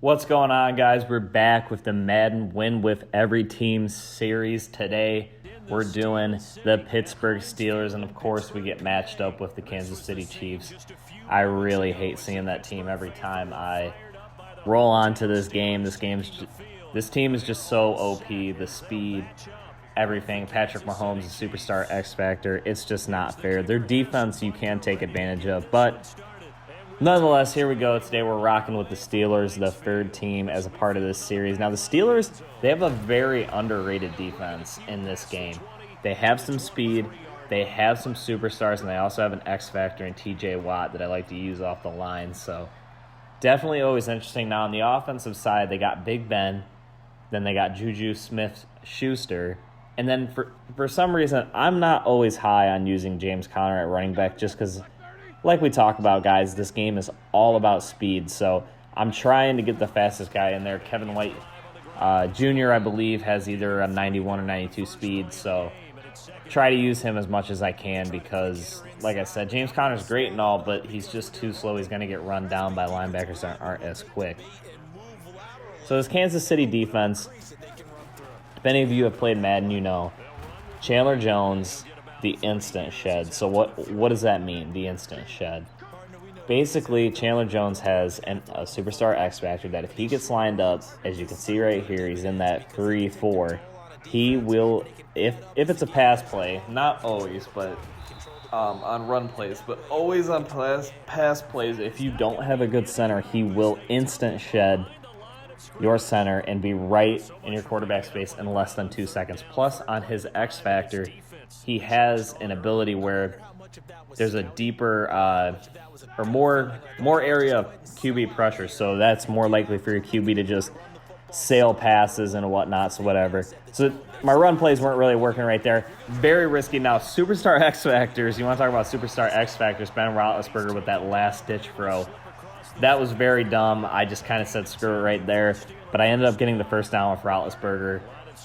What's going on, guys? We're back with the Madden Win with Every Team series. Today, we're doing the Pittsburgh Steelers, and of course, we get matched up with the Kansas City Chiefs. I really hate seeing that team every time I roll onto this game. This team is just so OP. The speed, everything. Patrick Mahomes, a superstar X Factor. It's just not fair. Their defense you can take advantage of, but nonetheless, here we go. Today we're rocking with the Steelers, the third team as a part of this series. Now, the Steelers, they have a very underrated defense in this game. They have some speed, they have some superstars, and they also have an X Factor in TJ Watt that I like to use off the line. So definitely always interesting. Now, on the offensive side, they got Big Ben, then they got Juju Smith-Schuster, and then for some reason, I'm not always high on using James Conner at running back just because, like we talk about, guys, this game is all about speed. So I'm trying to get the fastest guy in there. Kevin White Jr., I believe, has either a 91 or 92 speed. So try to use him as much as I can because, like I said, James Conner's great and all, but he's just too slow. He's going to get run down by linebackers that aren't as quick. So this Kansas City defense, if any of you have played Madden, you know, Chandler Jones, the instant shed. So what does that mean, the instant shed? Basically, Chandler Jones has a superstar X Factor that if he gets lined up, as you can see right here, he's in that 3-4. He will, if it's a pass play, not always, but on run plays, but always on pass plays, if you don't have a good center, he will instant shed your center and be right in your quarterback space in less than 2 seconds. Plus, on his X Factor, he has an ability where there's a deeper or more area of QB pressure, so that's more likely for your QB to just sail passes and whatnot, so whatever. So my run plays weren't really working right there. Very risky. Now, superstar X Factors, you want to talk about superstar X Factors, Ben Roethlisberger with that last-ditch throw. That was very dumb. I just kind of said screw it right there, but I ended up getting the first down with Roethlisberger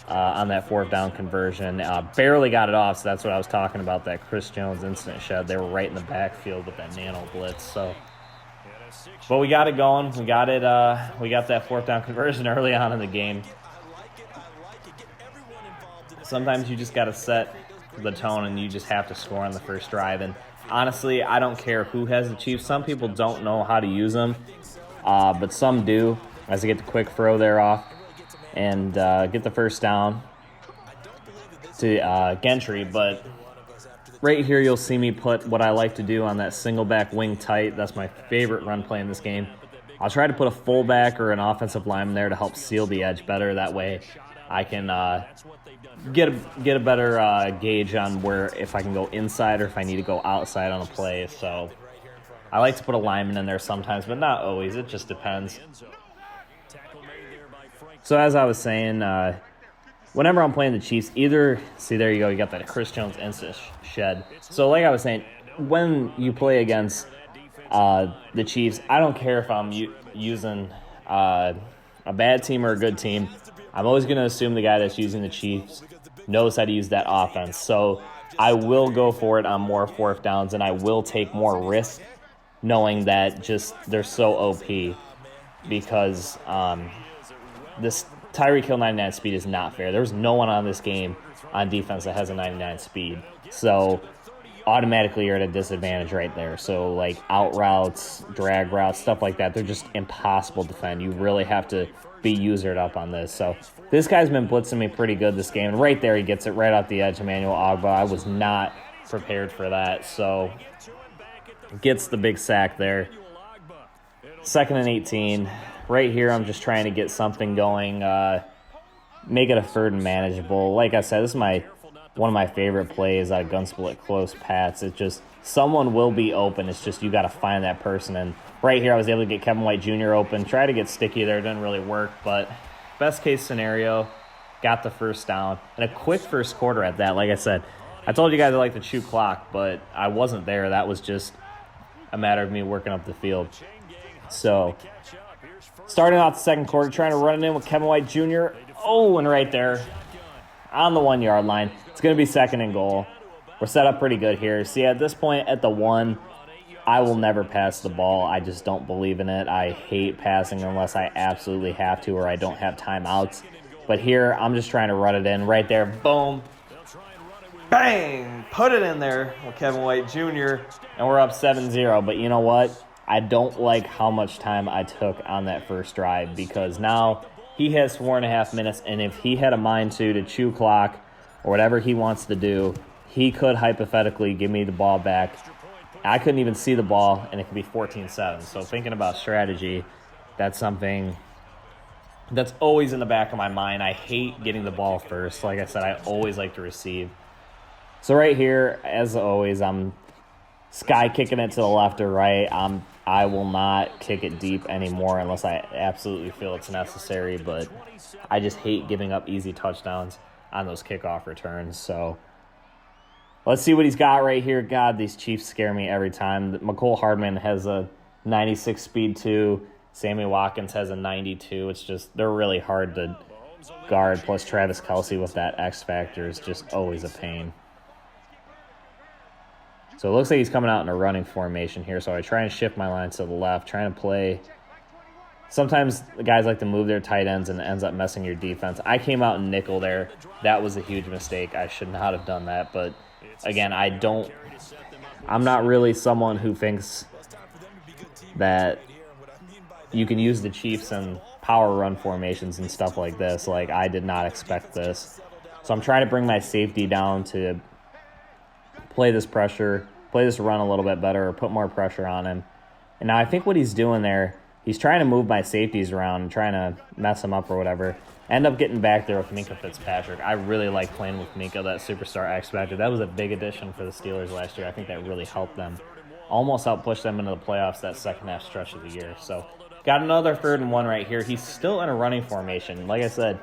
on that fourth down conversion. Barely got it off, so that's what I was talking about, that Chris Jones instant shed. They were right in the backfield with that nano blitz. So, but we got it going. We got it. We got that fourth down conversion early on in the game. Sometimes you just got to set the tone, and you just have to score on the first drive. And honestly, I don't care who has the Chiefs. Some people don't know how to use them, but some do. As they get the quick throw there off and get the first down to Gentry. But right here you'll see me put what I like to do on that single back wing tight. That's my favorite run play in this game. I'll try to put a fullback or an offensive lineman there to help seal the edge better. That way I can get a better gauge on where, if I can go inside or if I need to go outside on a play. So I like to put a lineman in there sometimes, but not always. It just depends. So as I was saying, whenever I'm playing the Chiefs, see, there you go, you got that Chris Jones instant shed. So like I was saying, when you play against the Chiefs, I don't care if I'm using a bad team or a good team. I'm always going to assume the guy that's using the Chiefs knows how to use that offense. So I will go for it on more fourth downs, and I will take more risk knowing that just they're so OP because this Tyreek Hill 99 speed is not fair. There's no one on this game on defense that has a 99 speed. So automatically you're at a disadvantage right there. So like out routes, drag routes, stuff like that, they're just impossible to defend. You really have to be usered up on this. So this guy's been blitzing me pretty good this game. And right there he gets it right off the edge, Emmanuel Ogbah. I was not prepared for that. So gets the big sack there. 2nd and 18. Right here, I'm just trying to get something going, make it a 3rd and manageable. Like I said, this is one of my favorite plays out of gun split close pats. It's just someone will be open. It's just you got to find that person. And right here, I was able to get Kevin White Jr. open. Try to get sticky there. It didn't really work, but best case scenario, got the first down. And a quick first quarter at that. Like I said, I told you guys I like to chew clock, but I wasn't there. That was just a matter of me working up the field. So starting out the second quarter, trying to run it in with Kevin White Jr. Oh, and right there on the 1 yard line. It's going to be 2nd and goal. We're set up pretty good here. See, at this point, at the 1, I will never pass the ball. I just don't believe in it. I hate passing unless I absolutely have to or I don't have timeouts. But here, I'm just trying to run it in right there. Boom. Bang! Put it in there with Kevin White Jr., and we're up 7-0. But you know what? I don't like how much time I took on that first drive because now he has 4.5 minutes, and if he had a mind to chew clock or whatever he wants to do, he could hypothetically give me the ball back. I couldn't even see the ball, and it could be 14-7. So thinking about strategy, that's something that's always in the back of my mind. I hate getting the ball first. Like I said, I always like to receive. So right here, as always, I'm sky kicking it to the left or right. I will not kick it deep anymore unless I absolutely feel it's necessary, but I just hate giving up easy touchdowns on those kickoff returns. So let's see what he's got right here. God, these Chiefs scare me every time. McCole Hardman has a 96 speed too. Sammy Watkins has a 92. It's just, they're really hard to guard. Plus Travis Kelce with that X factor is just always a pain. So it looks like he's coming out in a running formation here. So I try and shift my line to the left, trying to play. Sometimes the guys like to move their tight ends and it ends up messing your defense. I came out in nickel there. That was a huge mistake. I should not have done that. But again, I'm not really someone who thinks that you can use the Chiefs in power run formations and stuff like this. Like, I did not expect this. So I'm trying to bring my safety down to play this pressure, play this run a little bit better, or put more pressure on him. And now I think what he's doing there, he's trying to move my safeties around and trying to mess them up or whatever. End up getting back there with Minkah Fitzpatrick. I really like playing with Minkah, that superstar X Factor. That was a big addition for the Steelers last year. I think that really helped them. Almost outpushed them into the playoffs that second half stretch of the year. So got another 3rd and 1 right here. He's still in a running formation. Like I said,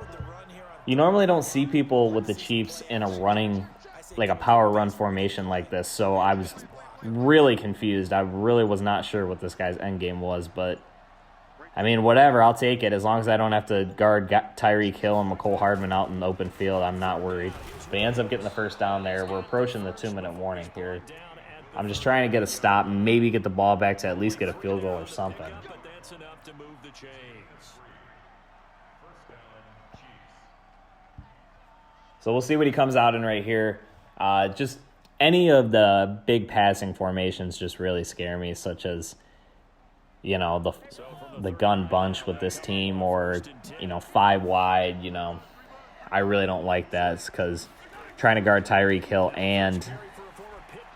you normally don't see people with the Chiefs in a running, like a power run formation like this. So I was really confused. I really was not sure what this guy's end game was, but I mean, whatever, I'll take it. As long as I don't have to guard Tyreek Hill and McCole Hardman out in the open field, I'm not worried. But he ends up getting the first down there. We're approaching the 2-minute warning here. I'm just trying to get a stop, maybe get the ball back to at least get a field goal or something. So we'll see what he comes out in right here. Just any of the big passing formations just really scare me, such as, you know, the gun bunch with this team or, you know, 5 wide, you know. I really don't like that. It's because trying to guard Tyreek Hill and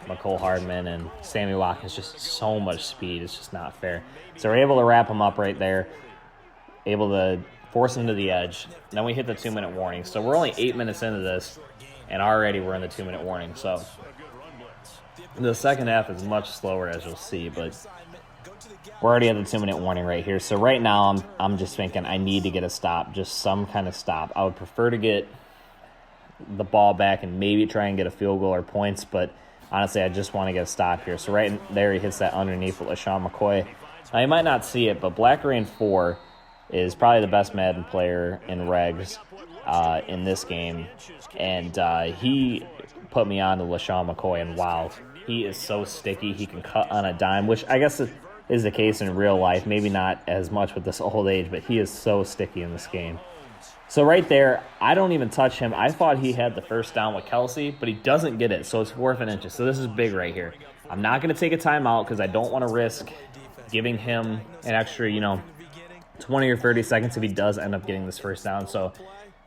McCole Hardman and Sammy Watkins, just so much speed. It's just not fair. So we're able to wrap him up right there, able to force him to the edge. Then we hit the 2-minute warning. So we're only 8 minutes into this, and already we're in the 2-minute warning. So the second half is much slower, as you'll see, but we're already at the 2-minute warning right here. So right now I'm just thinking I need to get a stop, just some kind of stop. I would prefer to get the ball back and maybe try and get a field goal or points, but honestly, I just want to get a stop here. So right there, he hits that underneath with LaShawn McCoy. Now, you might not see it, but Black Rain 4 is probably the best Madden player in regs in this game. And he put me on to LaShawn McCoy, and wow, he is so sticky. He can cut on a dime, which I guess is the case in real life. Maybe not as much with this old age, but he is so sticky in this game. So right there, I don't even touch him. I thought he had the first down with Kelce, but he doesn't get it, so it's 4th and inches. So this is big right here. I'm not going to take a timeout because I don't want to risk giving him an extra, 20 or 30 seconds if he does end up getting this first down. So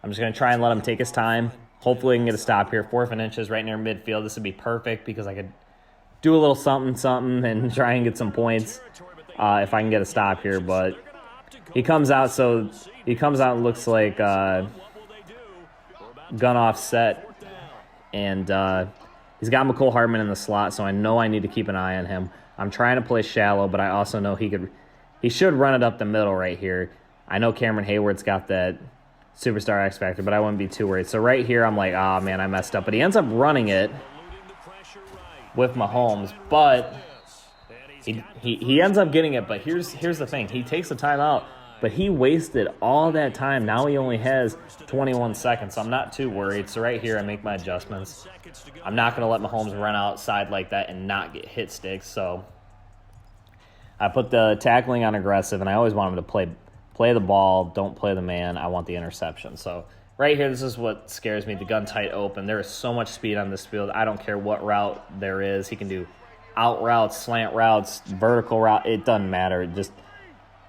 I'm just going to try and let him take his time. Hopefully he can get a stop here. 4th and inches right near midfield. This would be perfect because I could do a little something and try and get some points if I can get a stop here. But he comes out, and looks like gun offset, and he's got McCole Hardman in the slot, so I know I need to keep an eye on him. I'm trying to play shallow, but I also know he should run it up the middle right here. I know Cameron Hayward's got that superstar X factor, but I wouldn't be too worried. So right here, I'm like, oh man, I messed up. But he ends up running it with Mahomes, but he ends up getting it. But here's the thing: he takes the timeout. But he wasted all that time. Now he only has 21 seconds, so I'm not too worried. So right here, I make my adjustments. I'm not going to let Mahomes run outside like that and not get hit sticks. So I put the tackling on aggressive, and I always want him to play the ball, don't play the man. I want the interception. So right here, this is what scares me, the gun tight open. There is so much speed on this field. I don't care what route there is. He can do out routes, slant routes, vertical route. It doesn't matter.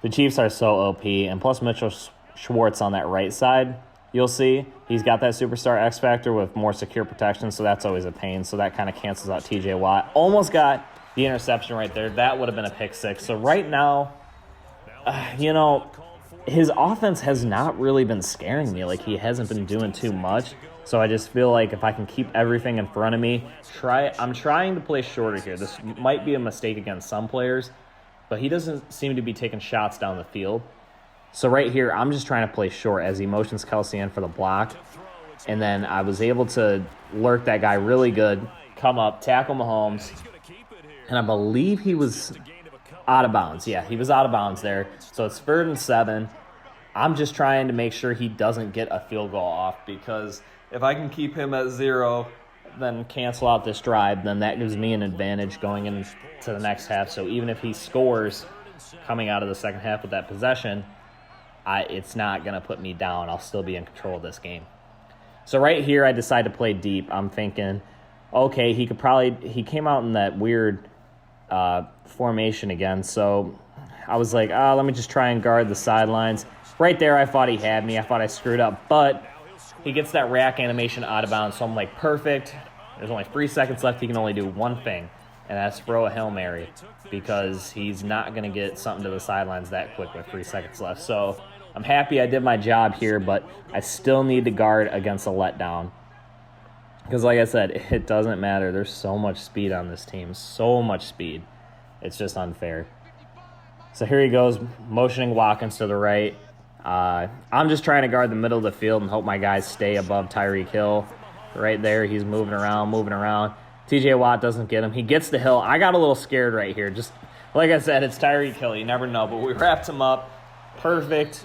The Chiefs are so OP, and plus Mitchell Schwartz on that right side, you'll see he's got that superstar X factor with more secure protection, so that's always a pain. So that kind of cancels out TJ Watt. Almost got the interception right there. That would have been a pick six. So right now, his offense has not really been scaring me. Like, he hasn't been doing too much. So I just feel like if I can keep everything in front of me, I'm trying to play shorter here. This might be a mistake against some players, but he doesn't seem to be taking shots down the field. So right here, I'm just trying to play short as he motions Kelsey in for the block. And then I was able to lurk that guy really good, come up, tackle Mahomes. And I believe he was out of bounds. Yeah, he was out of bounds there. So it's 3rd and 7. I'm just trying to make sure he doesn't get a field goal off, because if I can keep him at 0, then cancel out this drive, then that gives me an advantage going into the next half. So even if he scores coming out of the second half with that possession, it's not going to put me down. I'll still be in control of this game. So right here, I decide to play deep. I'm thinking, okay, he came out in that weird formation again. So I was like, let me just try and guard the sidelines. Right there, I thought he had me. I thought I screwed up, but he gets that rack animation out of bounds. So I'm like, perfect. There's only 3 seconds left. He can only do one thing, and that's throw a Hail Mary, because he's not going to get something to the sidelines that quick with 3 seconds left. So I'm happy I did my job here, but I still need to guard against a letdown. Because like I said, it doesn't matter. There's so much speed on this team. So much speed. It's just unfair. So here he goes, motioning Watkins to the right. I'm just trying to guard the middle of the field and hope my guys stay above Tyreek Hill. Right there, he's moving around. TJ Watt doesn't get him. He gets the Hill. I got a little scared right here. Just like I said, it's Tyreek Hill. You never know. But we wrapped him up. Perfect.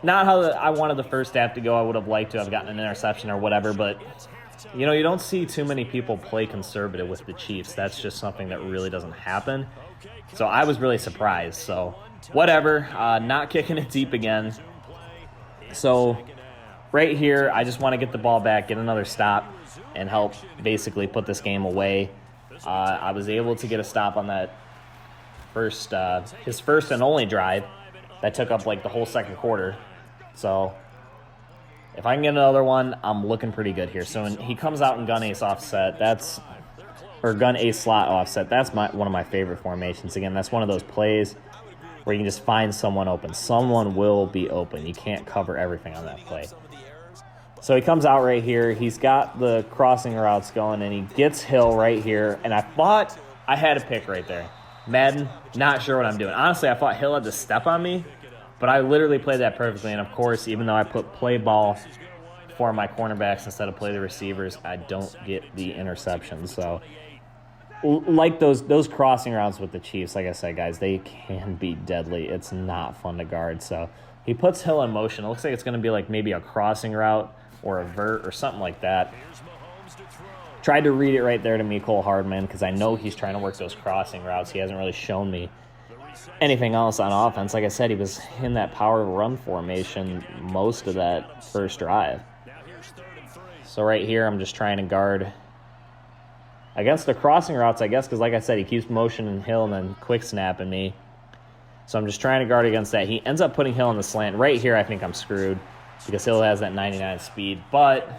Not how I wanted the first half to go. I would have liked to have gotten an interception or whatever. But, you don't see too many people play conservative with the Chiefs. That's just something that really doesn't happen. So I was really surprised. So whatever. Not kicking it deep again. So right here, I just want to get the ball back, get another stop, and help basically put this game away. I was able to get a stop on that his first and only drive that took up like the whole second quarter. So if I can get another one, I'm looking pretty good here. So when he comes out in gun ace offset, gun ace slot offset, that's one of my favorite formations. Again, that's one of those plays where you can just find someone open. Someone will be open. You can't cover everything on that play. So he comes out right here. He's got the crossing routes going, and he gets Hill right here. And I thought I had a pick right there. Madden, not sure what I'm doing. Honestly, I thought Hill had to step on me, but I literally played that perfectly. And, of course, even though I put play ball for my cornerbacks instead of play the receivers, I don't get the interception. So, like those crossing routes with the Chiefs, like I said, guys, they can be deadly. It's not fun to guard. So he puts Hill in motion. It looks like it's going to be like maybe a crossing route or a vert or something like that. Tried to read it right there to Mecole Hardman because I know he's trying to work those crossing routes. He hasn't really shown me anything else on offense. Like I said, he was in that power run formation most of that first drive. So right here, I'm just trying to guard against the crossing routes, I guess, because like I said, he keeps motioning Hill and then quick snapping me. So I'm just trying to guard against that. He ends up putting Hill in the slant. Right here, I think I'm screwed because Hill has that 99 speed. But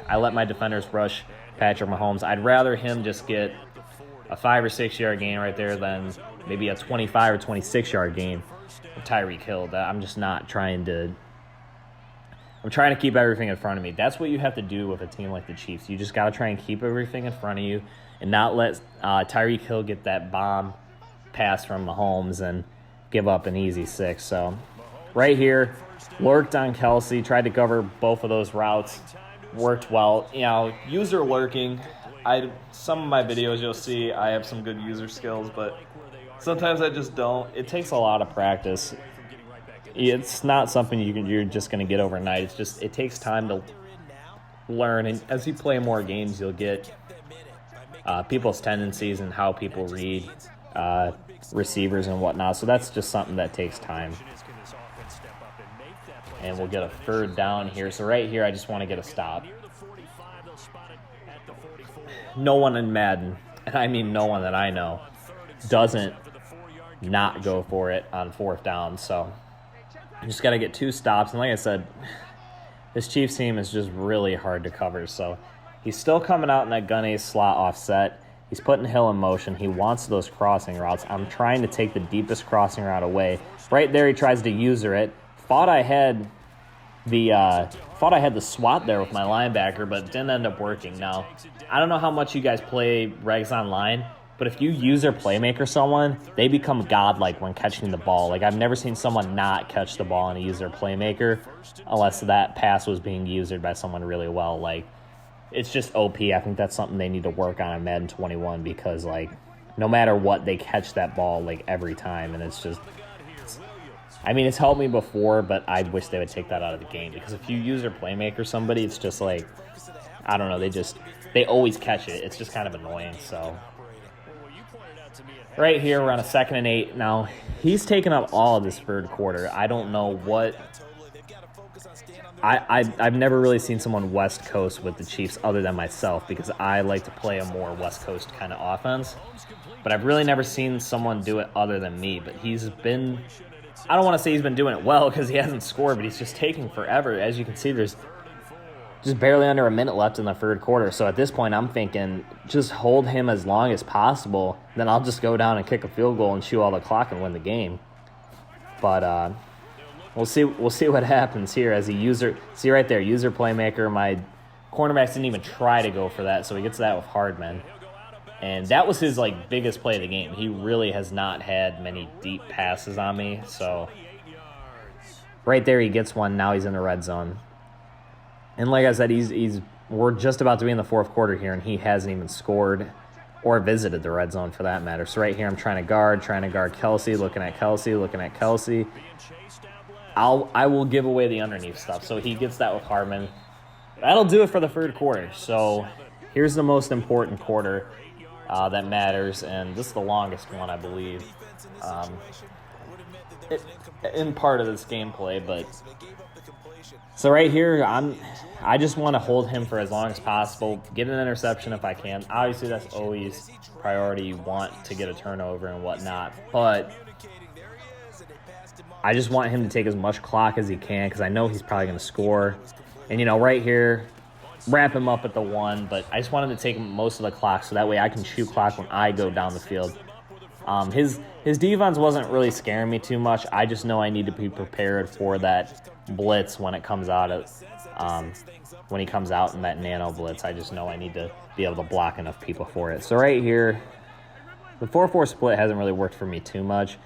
I let my defenders rush Patrick Mahomes. I'd rather him just get a 5 or 6 yard gain right there than maybe a 25 or 26 yard gain with Tyreek Hill. I'm just not trying to. I'm trying to keep everything in front of me. That's what you have to do with a team like the Chiefs. You just got to try and keep everything in front of you and not let Tyreek Hill get that bomb pass from Mahomes and give up an easy 6. So right here, lurked on Kelsey, tried to cover both of those routes. Worked well. User lurking. Some of my videos you'll see I have some good user skills, but sometimes I just don't. It takes a lot of practice. It's not something you're just going to get overnight. It takes time to learn, and as you play more games, you'll get people's tendencies and how people read. receivers and whatnot. So that's just something that takes time. And we'll get a third down here. So right here, I just want to get a stop. No one in Madden, and I mean no one that I know, doesn't not go for it on fourth down. So you just got to get 2 stops. And like I said, this Chiefs team is just really hard to cover. So he's still coming out in that gun ace slot offset. He's putting Hill in motion. He wants those crossing routes. I'm trying to take the deepest crossing route away. Right there, he tries to user it. Thought I had the swat there with my linebacker, but it didn't end up working. Now, I don't know how much you guys play regs online, but if you user playmaker someone, they become godlike when catching the ball. Like, I've never seen someone not catch the ball in a user playmaker unless that pass was being usered by someone really well. Like, it's just OP. I think that's something they need to work on in Madden 21 because, like, no matter what, they catch that ball, like, every time. And it's just, I mean, it's helped me before, but I wish they would take that out of the game because if you use or playmaker somebody, it's just like, I don't know, they always catch it. It's just kind of annoying. So right here, we're on a 2nd and 8. Now, he's taken up all of this third quarter. I don't know what. I've never really seen someone West Coast with the Chiefs other than myself because I like to play a more West Coast kind of offense. But I've really never seen someone do it other than me. But he's been, I don't want to say he's been doing it well because he hasn't scored, but he's just taking forever. As you can see, there's just barely under a minute left in the third quarter. So at this point, I'm thinking just hold him as long as possible. Then I'll just go down and kick a field goal and chew all the clock and win the game. But we'll see what happens here as he see right there, user playmaker. My cornerbacks didn't even try to go for that, so he gets that with Hardman. And that was his like biggest play of the game. He really has not had many deep passes on me. So right there he gets one. Now he's in the red zone. And like I said, we're just about to be in the fourth quarter here, and he hasn't even scored or visited the red zone for that matter. So right here I'm trying to guard Kelsey, looking at Kelsey. I will give away the underneath stuff. So he gets that with Hardman. That'll do it for the third quarter. So here's the most important quarter that matters, and this is the longest one, I believe, in part of this gameplay. But so right here, I just want to hold him for as long as possible, get an interception if I can. Obviously, that's always priority. You want to get a turnover and whatnot, but I just want him to take as much clock as he can because I know he's probably going to score. And, right here, wrap him up at the 1, but I just want him to take most of the clock so that way I can chew clock when I go down the field. His defense wasn't really scaring me too much. I just know I need to be prepared for that blitz when it comes out when he comes out in that nano blitz. I just know I need to be able to block enough people for it. So right here, the 4-4 split hasn't really worked for me too much.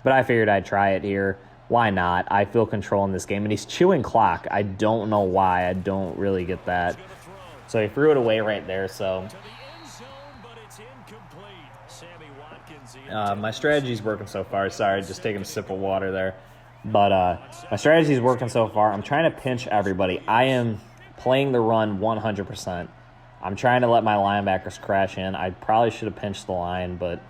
But I figured I'd try it here. Why not? I feel control in this game. And he's chewing clock. I don't know why. I don't really get that. So he threw it away right there. So my strategy's working so far. Sorry, just taking a sip of water there. But my strategy's working so far. I'm trying to pinch everybody. I am playing the run 100%. I'm trying to let my linebackers crash in. I probably should have pinched the line, but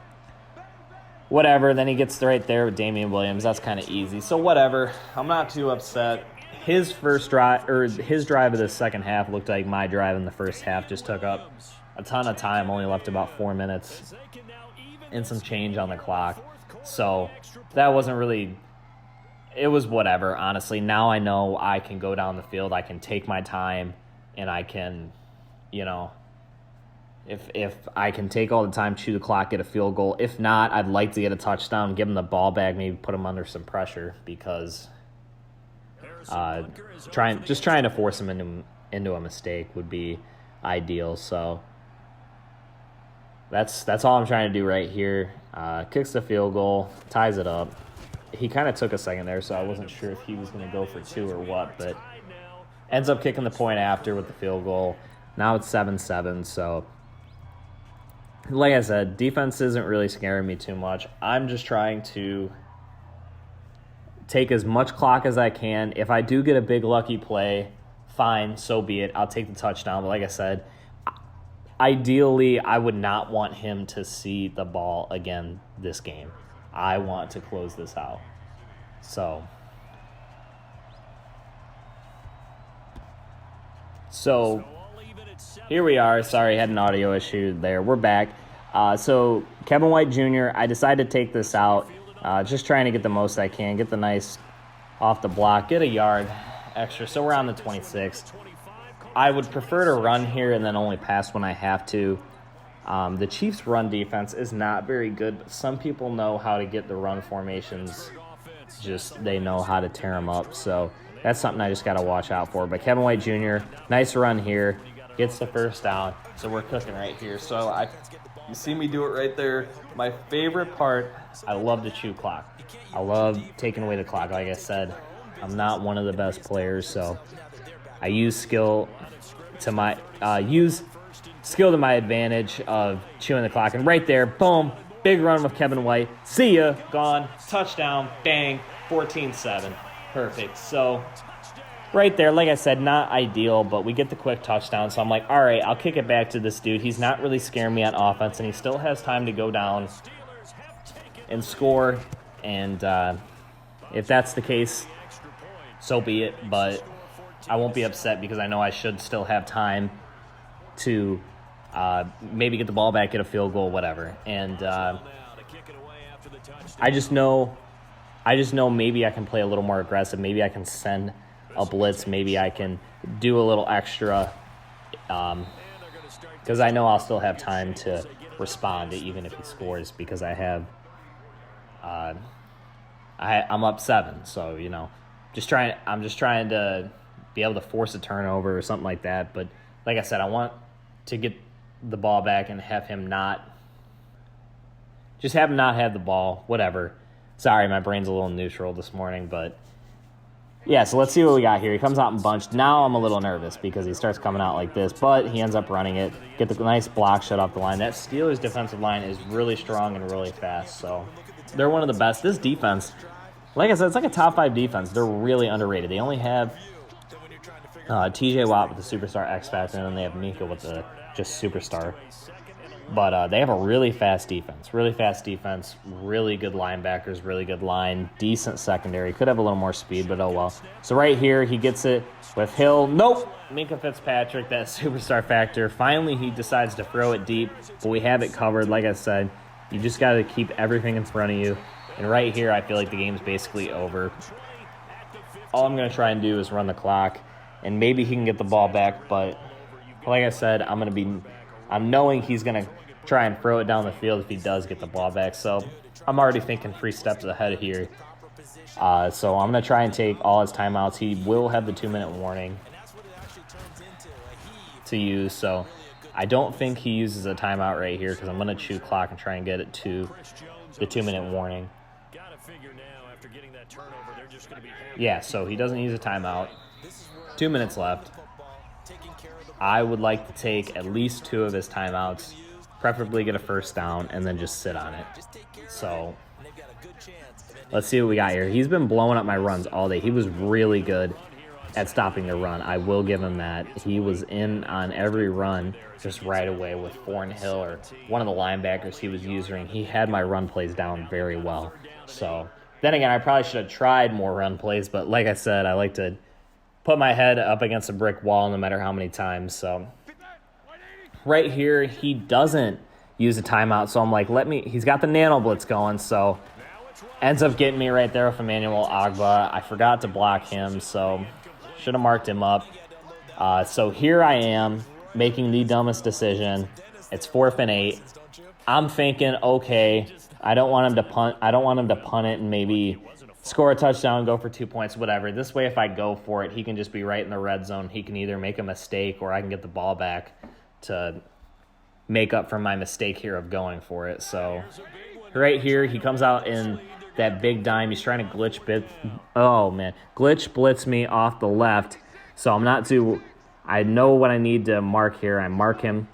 whatever. Then he gets right there with Damian Williams. That's kind of easy. So whatever. I'm not too upset. His first drive, or his drive of the second half, looked like my drive in the first half. Just took up a ton of time. Only left about 4 minutes and some change on the clock. So that wasn't really. It was whatever. Honestly, now I know I can go down the field. I can take my time, and I can, If I can take all the time, chew the clock, get a field goal. If not, I'd like to get a touchdown, give him the ball back, maybe put him under some pressure because trying to force him into a mistake would be ideal. So that's all I'm trying to do right here. Kicks the field goal, ties it up. He kind of took a second there, so I wasn't sure if he was going to go for 2 or what, but ends up kicking the point after with the field goal. Now it's 7-7, so like I said, defense isn't really scaring me too much. I'm just trying to take as much clock as I can. If I do get a big lucky play, fine, so be it. I'll take the touchdown. But like I said, ideally, I would not want him to see the ball again this game. I want to close this out. So here we are. Sorry, I had an audio issue there. We're back. So Kevin White Jr., I decided to take this out. Just trying to get the most I can. Get the nice off the block. Get a yard extra. So we're on the 26. I would prefer to run here and then only pass when I have to. The Chiefs' run defense is not very good, but some people know how to get the run formations. Just they know how to tear them up. So that's something I just got to watch out for. But Kevin White Jr., nice run here. Gets the first down. So we're cooking right here. So you see me do it right there. My favorite part, I love the chew clock. I love taking away the clock. Like I said, I'm not one of the best players, so I use skill to my advantage of chewing the clock. And right there, boom, big run with Kevin White. See ya, gone, touchdown, bang, 14-7. Perfect. So right there, like I said, not ideal, but we get the quick touchdown. So I'm like, all right, I'll kick it back to this dude. He's not really scaring me on offense, and he still has time to go down and score. And if that's the case, so be it. But I won't be upset because I know I should still have time to maybe get the ball back, get a field goal, whatever. And I just know maybe I can play a little more aggressive. Maybe I can send a blitz. Maybe I can do a little extra because I know I'll still have time to respond even if he scores because I'm up 7. So, I'm just trying to be able to force a turnover or something like that. But like I said, I want to get the ball back and have him not have the ball, whatever. Sorry, my brain's a little neutral this morning, but yeah, so let's see what we got here. He comes out in bunch. Now I'm a little nervous because he starts coming out like this, but he ends up running it. Get the nice block shut off the line. That Steelers defensive line is really strong and really fast, so they're one of the best. This defense, like I said, it's like a top 5 defense. They're really underrated. They only have TJ Watt with the superstar X Factor, and then they have Mika with the just superstar. But they have a really fast defense, really good linebackers, really good line, decent secondary. Could have a little more speed, but oh well. So right here, he gets it with Hill. Nope. Minka Fitzpatrick, that superstar factor. Finally, he decides to throw it deep, but we have it covered. Like I said, you just got to keep everything in front of you. And right here, I feel like the game's basically over. All I'm going to try and do is run the clock, and maybe he can get the ball back. But like I said, I'm knowing he's going to try and throw it down the field if he does get the ball back. So I'm already thinking 3 steps ahead here. So I'm going to try and take all his timeouts. He will have the 2-minute warning to use. So I don't think he uses a timeout right here because I'm going to chew clock and try and get it to the 2-minute warning. Yeah, so he doesn't use a timeout. 2 minutes left. I would like to take at least 2 of his timeouts, preferably get a first down, and then just sit on it. So let's see what we got here. He's been blowing up my runs all day. He was really good at stopping the run. I will give him that. He was in on every run just right away with Thornhill or one of the linebackers he was using. He had my run plays down very well. So then again, I probably should have tried more run plays, but like I said, I like to put my head up against a brick wall no matter how many times. So right here, he doesn't use a timeout. So I'm like, he's got the nano blitz going. So ends up getting me right there with Emmanuel Agba. I forgot to block him, so should have marked him up. So here I am making the dumbest decision. It's 4th and 8. I'm thinking, okay, I don't want him to punt. I don't want him to punt it and maybe score a touchdown, go for 2 points, whatever. This way, if I go for it, he can just be right in the red zone. He can either make a mistake or I can get the ball back to make up for my mistake here of going for it. So right here, he comes out in that big dime. He's trying to glitch blitz me off the left. So I know what I need to mark here. I mark him.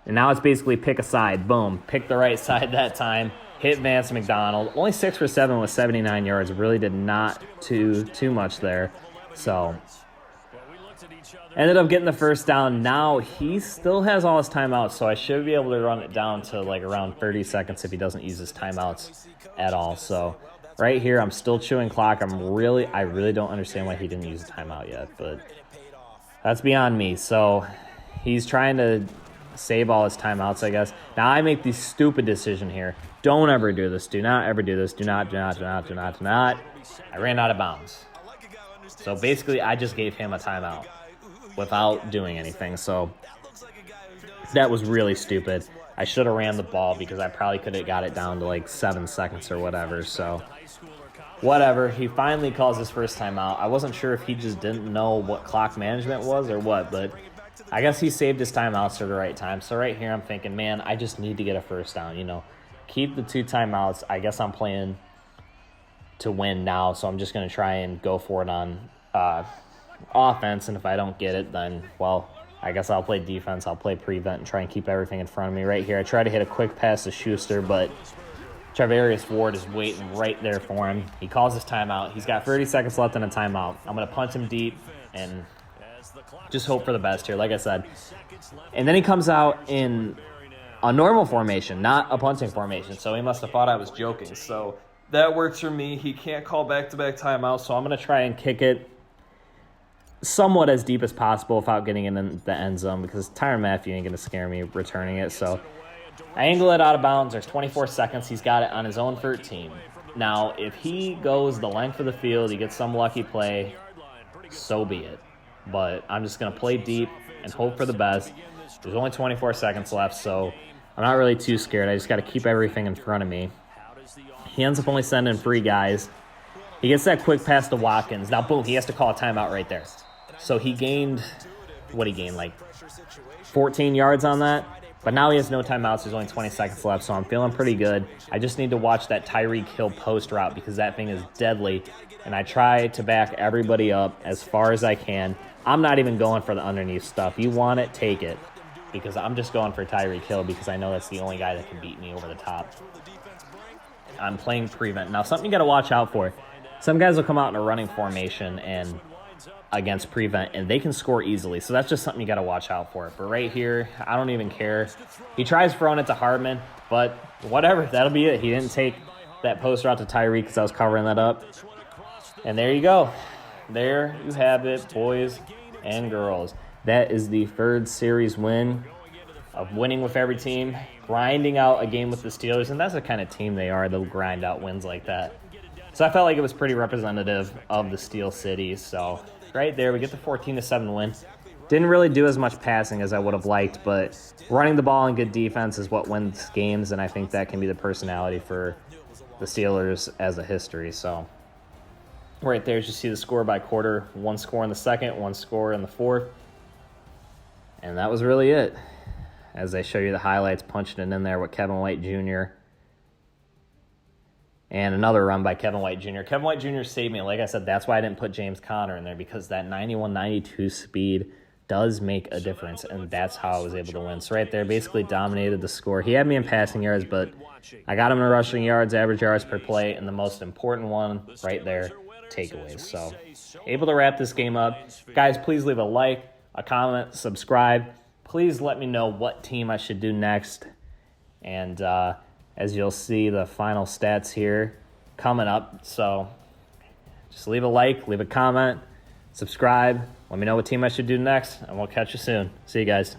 And now it's basically pick a side. Boom. Pick the right side that time. Hit Vance McDonald. Only 6 for 7 with 79 yards. Really did not too much there. So Ended up getting the first down. Now he still has all his timeouts, so I should be able to run it down to like around 30 seconds if he doesn't use his timeouts at all. So right here, I'm still chewing clock. I really don't understand why he didn't use a timeout yet, but that's beyond me. So he's trying to save all his timeouts, I guess. Now I make the stupid decision here. Don't ever do this. Do not ever do this. Do not. I ran out of bounds. So basically, I just gave him a timeout without doing anything. So that was really stupid. I should have ran the ball because I probably could have got it down to like 7 seconds or whatever. So whatever. He finally calls his first timeout. I wasn't sure if he just didn't know what clock management was or what, but I guess he saved his timeouts for the right time. So right here, I'm thinking, man, I just need to get a first down, you know. Keep the 2 timeouts. I guess I'm playing to win now, so I'm just going to try and go for it on offense, and if I don't get it, then, well, I guess I'll play defense. I'll play prevent and try and keep everything in front of me. Right here, I try to hit a quick pass to Schuster, but Travarius Ward is waiting right there for him. He calls his timeout. He's got 30 seconds left in a timeout. I'm going to punch him deep and just hope for the best here, like I said. And then he comes out in a normal formation, not a punting formation, so he must have thought I was joking. So that works for me. He can't call back-to-back timeouts, so I'm going to try and kick it somewhat as deep as possible without getting in the end zone because Tyrann Mathieu ain't going to scare me returning it. So I angle it out of bounds. There's 24 seconds. He's got it on his own 13. Now, if he goes the length of the field, he gets some lucky play, so be it. But I'm just going to play deep and hope for the best. There's only 24 seconds left, so I'm not really too scared. I just got to keep everything in front of me. He ends up only sending 3 guys. He gets that quick pass to Watkins. Now, boom, he has to call a timeout right there. So he gained, like 14 yards on that. But now he has no timeouts. There's only 20 seconds left, so I'm feeling pretty good. I just need to watch that Tyreek Hill post route because that thing is deadly. And I try to back everybody up as far as I can. I'm not even going for the underneath stuff. You want it, take it. Because I'm just going for Tyreek Hill because I know that's the only guy that can beat me over the top. I'm playing prevent. Now, something you got to watch out for. Some guys will come out in a running formation and against prevent, and they can score easily. So that's just something you got to watch out for. But right here, I don't even care. He tries throwing it to Hardman, but whatever. That'll be it. He didn't take that post route to Tyreek because I was covering that up. And there you go. There you have it, boys and girls. That is the 3rd series win of winning with every team, grinding out a game with the Steelers, and that's the kind of team they are. They'll grind out wins like that. So I felt like it was pretty representative of the Steel City. So right there, we get the 14-7 win. Didn't really do as much passing as I would have liked, but running the ball and good defense is what wins games, and I think that can be the personality for the Steelers as a history. So right there, you see the score by quarter. 1 score in the second, 1 score in the fourth. And that was really it. As I show you the highlights, punching it in there with Kevin White Jr. And another run by Kevin White Jr. Kevin White Jr. saved me. Like I said, that's why I didn't put James Conner in there, because that 91-92 speed does make a difference, and that's how I was able to win. So right there, basically dominated the score. He had me in passing yards, but I got him in rushing yards, average yards per play, and the most important one right there, takeaways. So able to wrap this game up. Guys, please leave a like, a comment, subscribe. Please let me know what team I should do next. And as you'll see, the final stats here coming up. So just leave a like, leave a comment, subscribe. Let me know what team I should do next, and we'll catch you soon. See you guys.